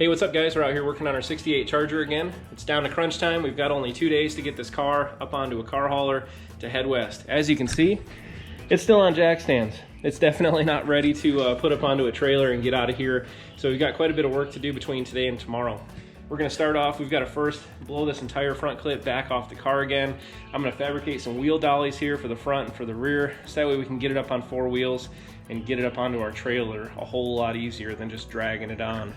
Hey, what's up guys? We're out here working on our 68 Charger again. It's down to crunch time. We've got only 2 days to get this car up onto a car hauler to head west. As you can see, it's still on jack stands. It's definitely not ready to put up onto a trailer and get out of here. So we've got quite a bit of work to do between today and tomorrow. We're gonna start off, we've got to first blow this entire front clip back off the car again. I'm gonna fabricate some wheel dollies here for the front and for the rear, so that way we can get it up on 4 wheels and get it up onto our trailer a whole lot easier than just dragging it on.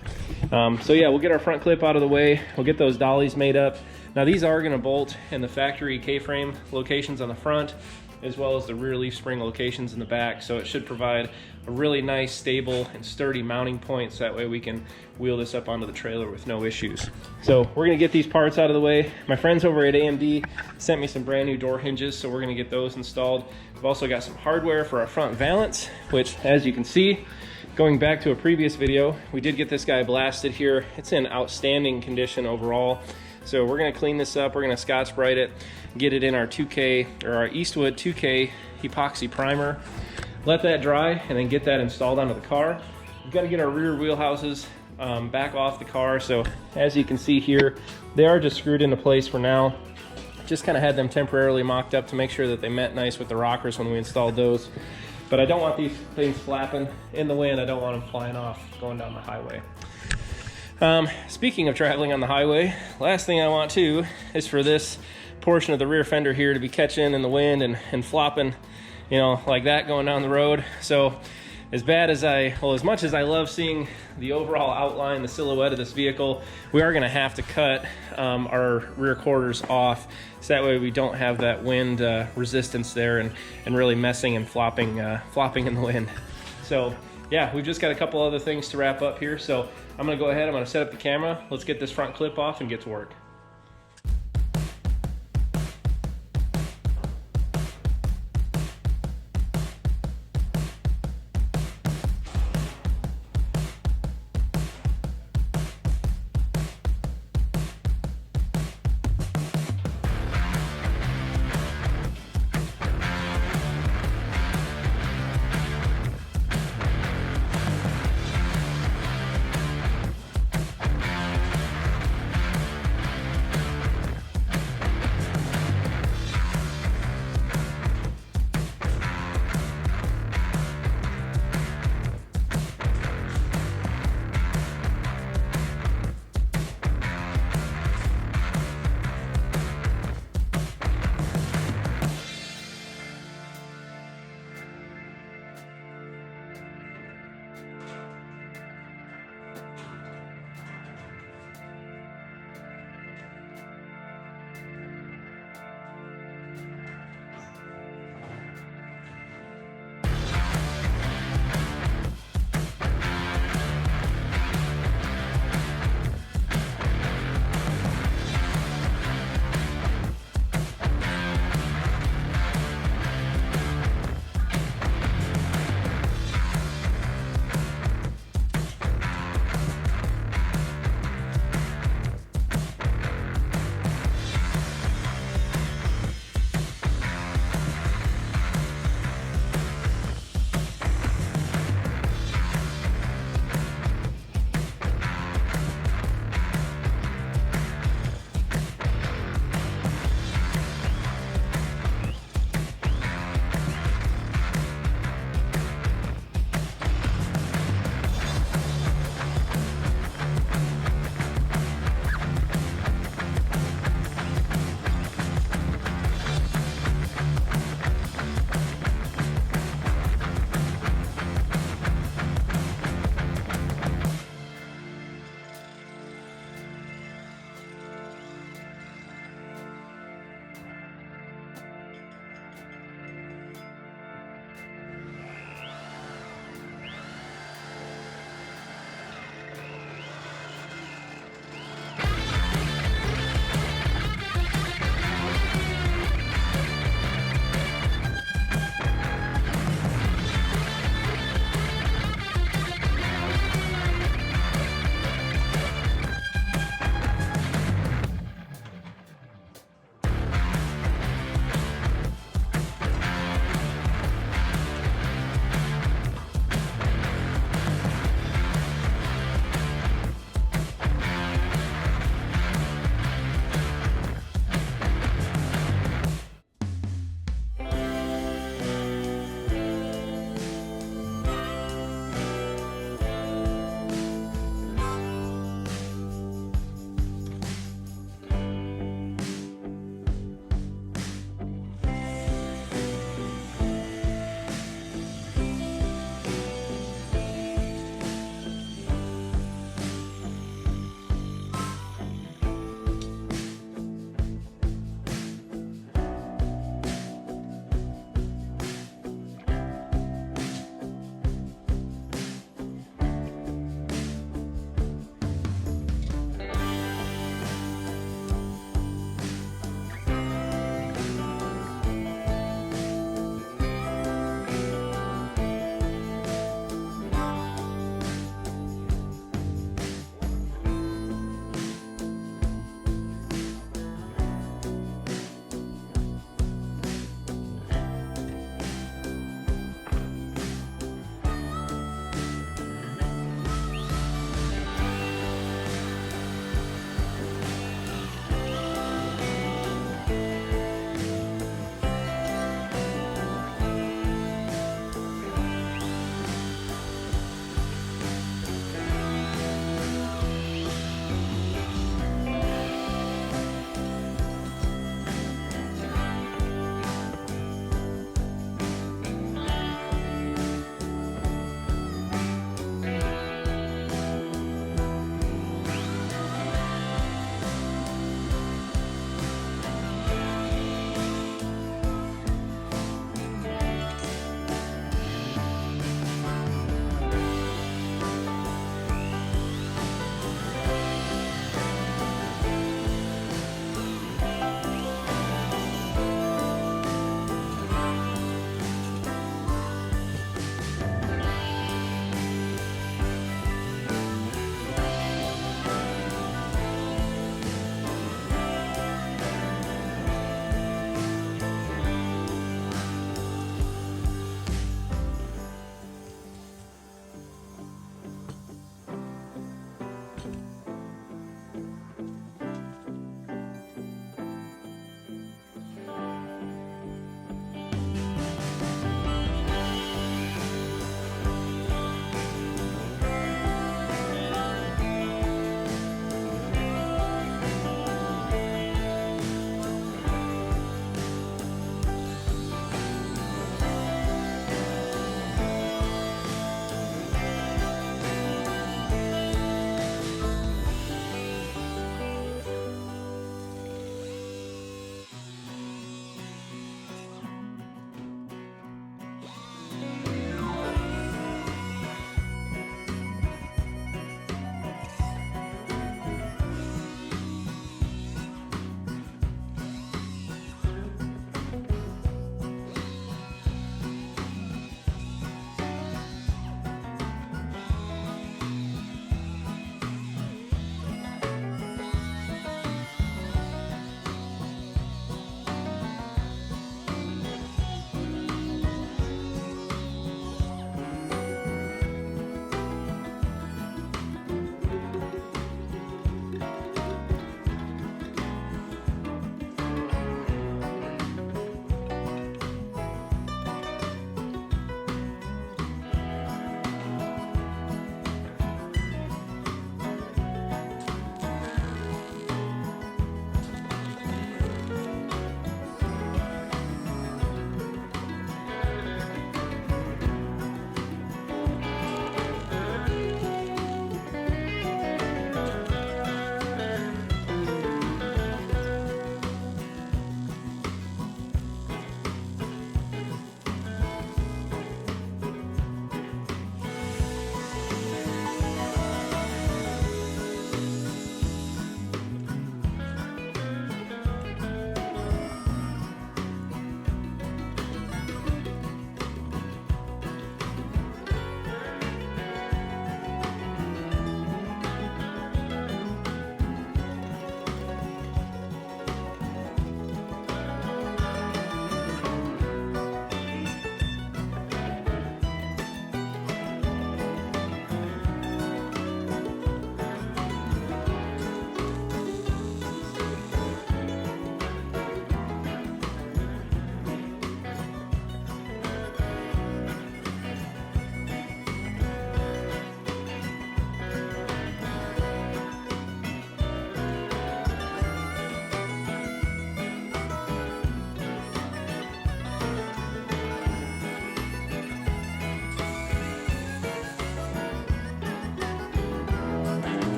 So yeah, we'll get our front clip out of the way. We'll get those dollies made up. Now these are gonna bolt in the factory K-frame locations on the front, as well as the rear leaf spring locations in the back, so it should provide a really nice, stable, and sturdy mounting point, so that way we can wheel this up onto the trailer with no issues. So we're gonna get these parts out of the way. My friends over at Amd sent me some brand new door hinges, so we're gonna get those installed. We've also got some hardware for our front valance, which, as you can see, going back to a previous video, we did get this guy blasted here. It's in outstanding condition overall. So we're gonna clean this up, we're gonna Scotch-Brite it, get it in our 2K, or our Eastwood 2K epoxy primer, let that dry, and then get that installed onto the car. We've gotta get our rear wheelhouses back off the car. So as you can see here, they are just screwed into place for now. Just kind of had them temporarily mocked up to make sure that they met nice with the rockers when we installed those. But I don't want these things flapping in the wind. I don't want them flying off going down the highway. Speaking of traveling on the highway, last thing I want to is for this portion of the rear fender here to be catching in the wind and flopping, you know, like that going down the road. So as much as I love seeing the overall outline, the silhouette of this vehicle, we are gonna have to cut our rear quarters off, so that way we don't have that wind resistance there and really messing and flopping in the wind. So yeah, we've just got a couple other things to wrap up here. So I'm gonna go ahead, I'm gonna set up the camera. Let's get this front clip off and get to work.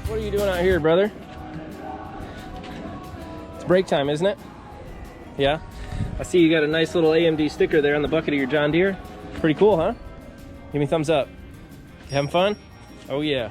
What are you doing out here, brother? It's break time, isn't it? Yeah? I see you got a nice little AMD sticker there on the bucket of your John Deere. Pretty cool, huh? Give me a thumbs up. You having fun? Oh yeah.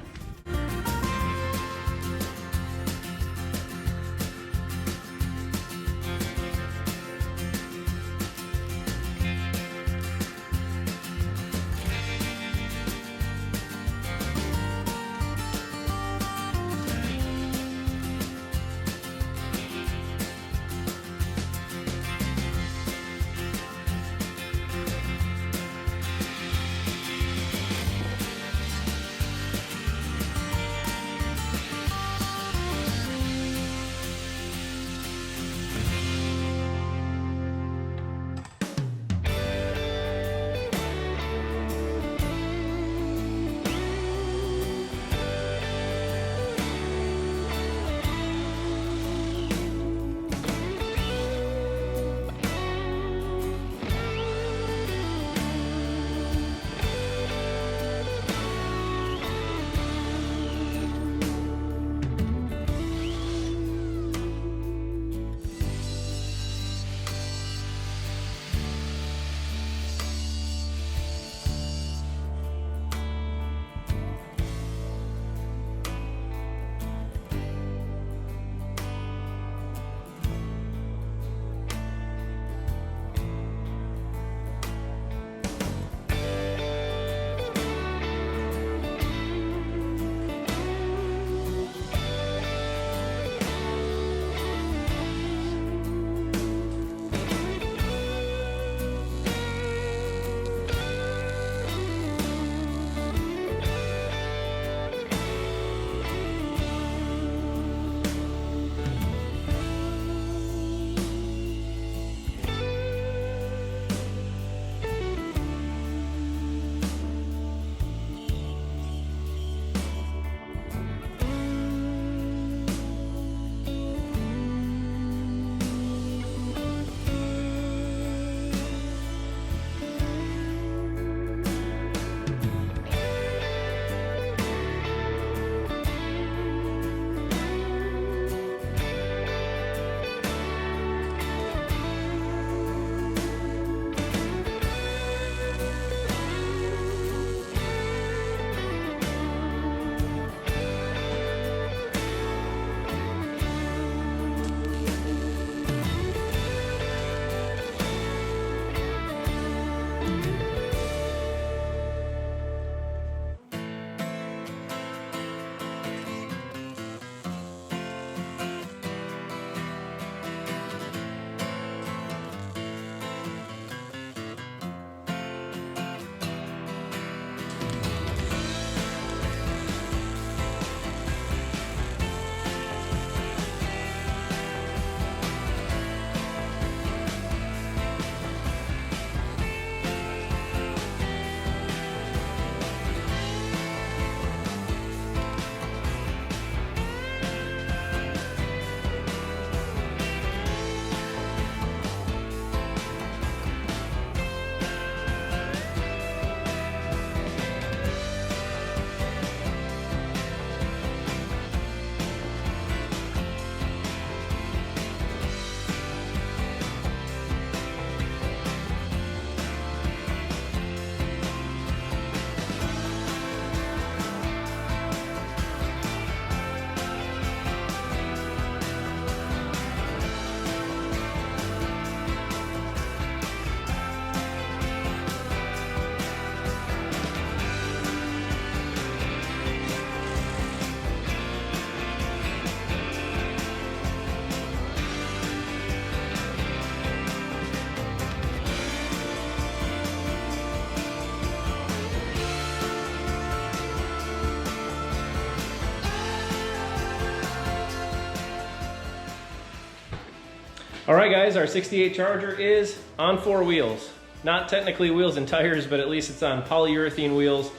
All right, guys, our 68 Charger is on 4 wheels. Not technically wheels and tires, but at least it's on polyurethane wheels,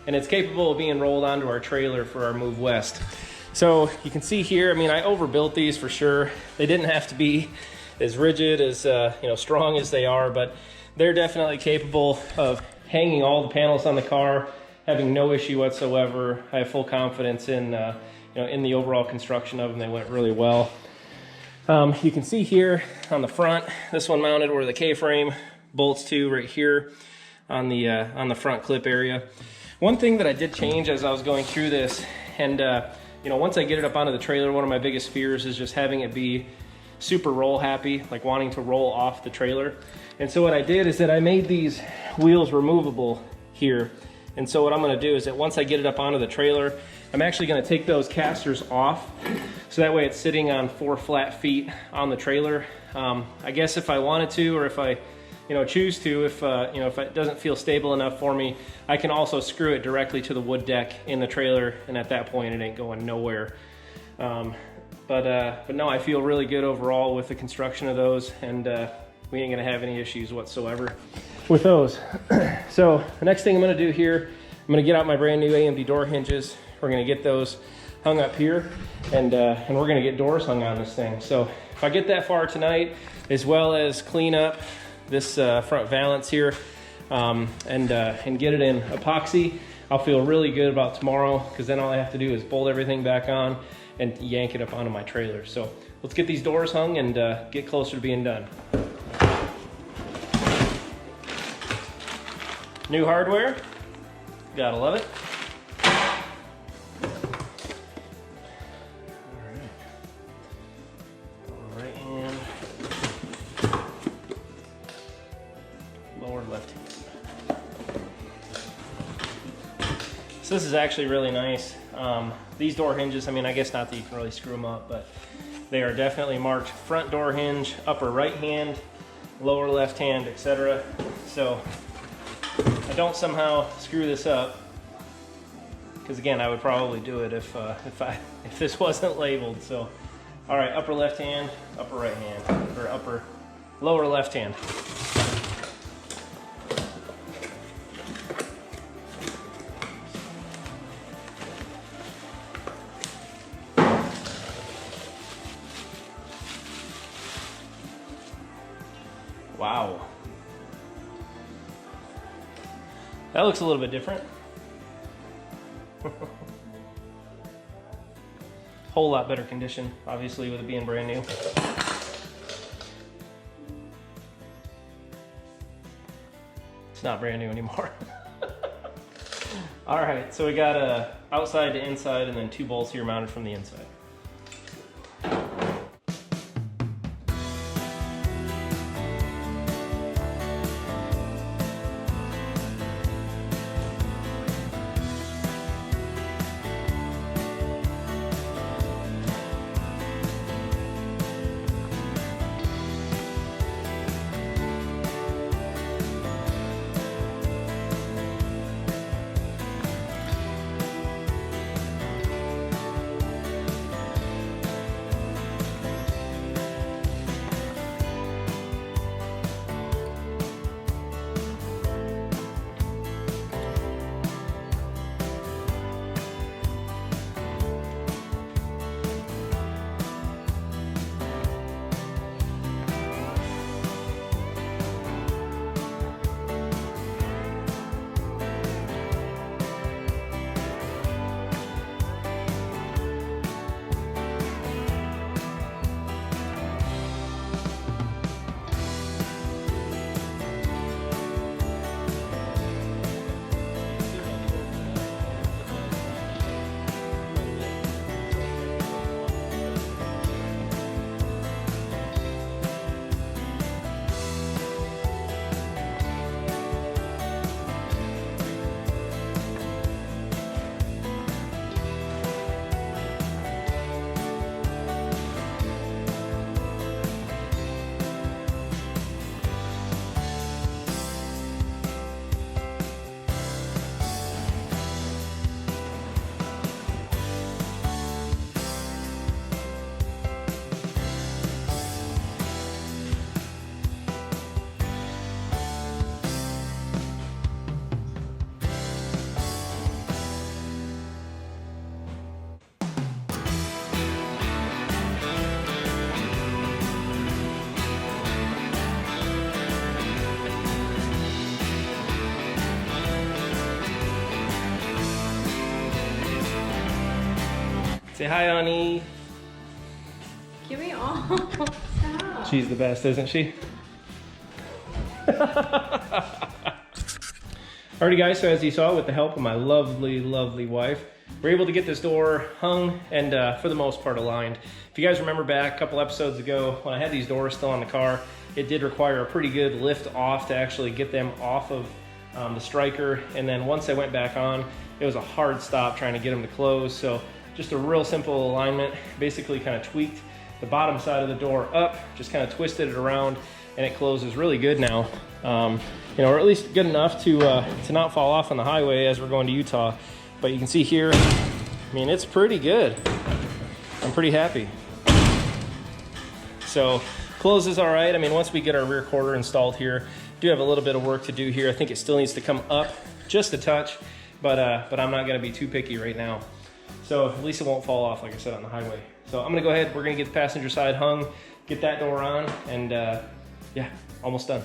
and it's capable of being rolled onto our trailer for our move west. So you can see here, I mean, I overbuilt these for sure. They didn't have to be as rigid, as strong as they are, but they're definitely capable of hanging all the panels on the car, having no issue whatsoever. I have full confidence in in the overall construction of them. They went really well. You can see here on the front, this one mounted where the K-frame bolts to right here on the front clip area. One thing that I did change as I was going through this, and once I get it up onto the trailer, one of my biggest fears is just having it be super roll happy, like wanting to roll off the trailer. And so what I did is that I made these wheels removable here. And so what I'm gonna do is that once I get it up onto the trailer, I'm actually gonna take those casters off, so that way it's sitting on 4 flat feet on the trailer. I guess if I wanted to, or if I choose to, if it doesn't feel stable enough for me, I can also screw it directly to the wood deck in the trailer, and at that point it ain't going nowhere. But no, I feel really good overall with the construction of those, and we ain't gonna have any issues whatsoever with those. So the next thing I'm gonna do here, I'm gonna get out my brand new Amd door hinges. We're gonna get those hung up here, and we're gonna get doors hung on this thing. So if I get that far tonight, as well as clean up this front valance here, and get it in epoxy, I'll feel really good about tomorrow, because then all I have to do is bolt everything back on and yank it up onto my trailer. So let's get these doors hung and get closer to being done. New hardware, gotta love it. Right hand, lower left hand. So this is actually really nice. These door hinges, I mean, I guess not that you can really screw them up, but they are definitely marked front door hinge, upper right hand, lower left hand, etc. So I don't somehow screw this up, because again, I would probably do it if this wasn't labeled. So, all right, upper left hand, upper right hand, or lower left hand. Wow. That looks a little bit different. Whole lot better condition, obviously, with it being brand new. It's not brand new anymore. All right, so we got a outside to inside, and then 2 bolts here mounted from the inside. Say hi, Annie. Give me all. Stop. She's the best, isn't she? Alrighty guys, so as you saw, with the help of my lovely, lovely wife, we're able to get this door hung and for the most part aligned. If you guys remember back a couple episodes ago when I had these doors still on the car, it did require a pretty good lift off to actually get them off of the striker. And then once they went back on, it was a hard stop trying to get them to close. So just a real simple alignment, basically kind of tweaked the bottom side of the door up, just kind of twisted it around, and it closes really good now. You know, or at least good enough to not fall off on the highway as we're going to Utah. But you can see here, I mean, it's pretty good. I'm pretty happy. So closes all right. I mean, once we get our rear quarter installed here, do have a little bit of work to do here. I think it still needs to come up just a touch, but I'm not gonna be too picky right now. So at least it won't fall off, like I said, on the highway. So I'm gonna go ahead, we're gonna get the passenger side hung, get that door on, and yeah, almost done.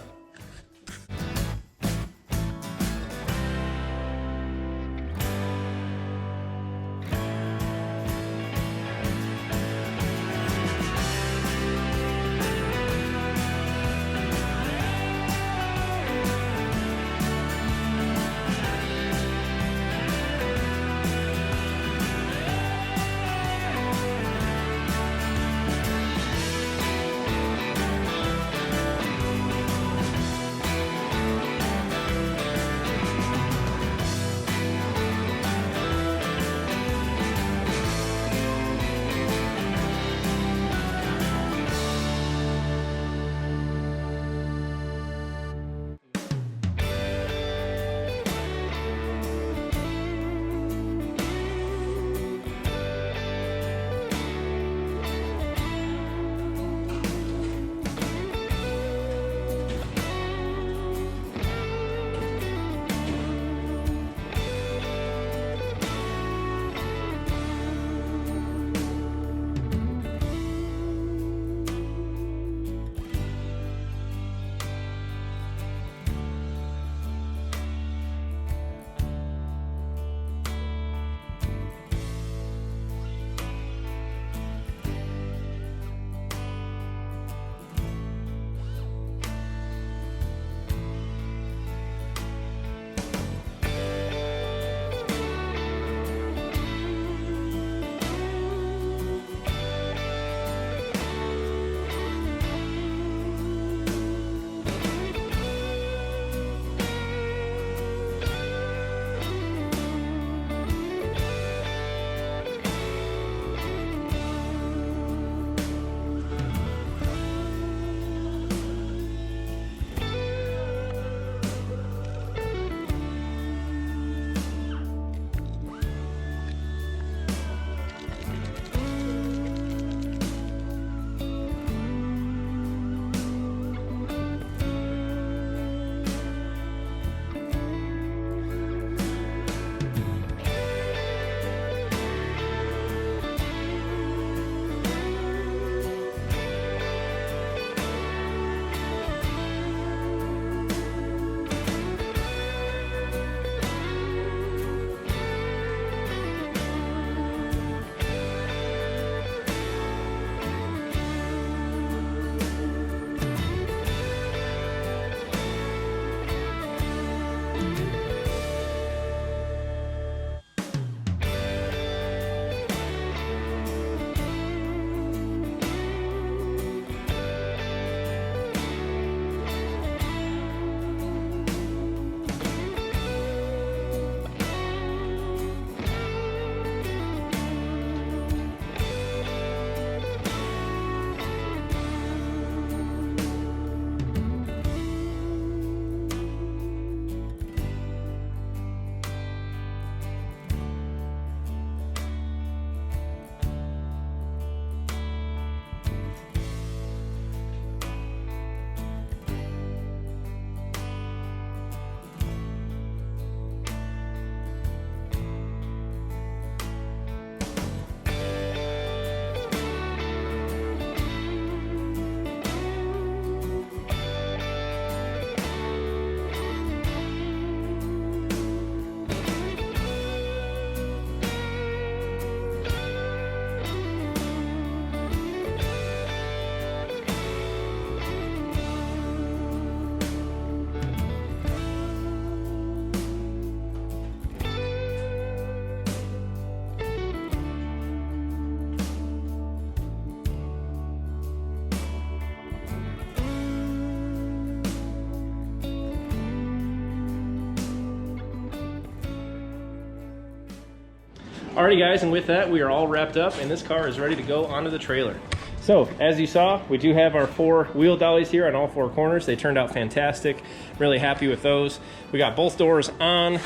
Alrighty guys, and with that, we are all wrapped up and this car is ready to go onto the trailer. So, as you saw, we do have our 4 wheel dollies here on all 4 corners. They turned out fantastic. Really happy with those. We got both doors on,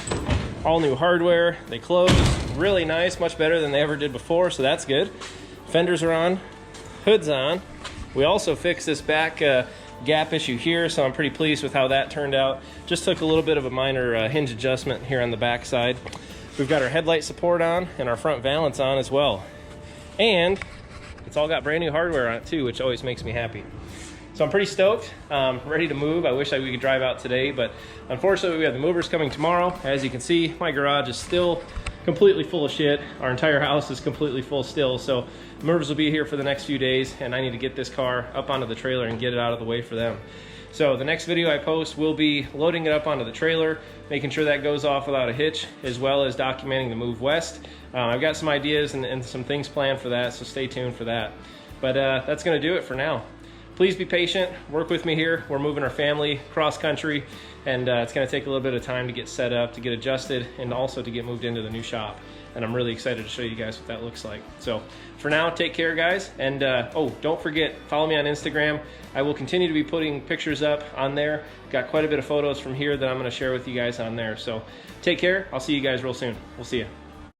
all new hardware. They close really nice, much better than they ever did before, so that's good. Fenders are on, hood's on. We also fixed this back gap issue here, so I'm pretty pleased with how that turned out. Just took a little bit of a minor hinge adjustment here on the back side. We've got our headlight support on and our front valance on as well. And it's all got brand new hardware on it too, which always makes me happy. So I'm pretty stoked, ready to move. I wish we could drive out today, but unfortunately we have the movers coming tomorrow. As you can see, my garage is still completely full of shit. Our entire house is completely full still, so movers will be here for the next few days, and I need to get this car up onto the trailer and get it out of the way for them. So the next video I post will be loading it up onto the trailer, making sure that goes off without a hitch, as well as documenting the move west. I've got some ideas and some things planned for that, so stay tuned for that. But that's gonna do it for now. Please be patient, work with me here. We're moving our family cross country, and it's gonna take a little bit of time to get set up, to get adjusted, and also to get moved into the new shop. And I'm really excited to show you guys what that looks like. So for now, take care guys. And oh, don't forget, follow me on Instagram. I will continue to be putting pictures up on there. Got quite a bit of photos from here that I'm gonna share with you guys on there. So take care, I'll see you guys real soon. We'll see you.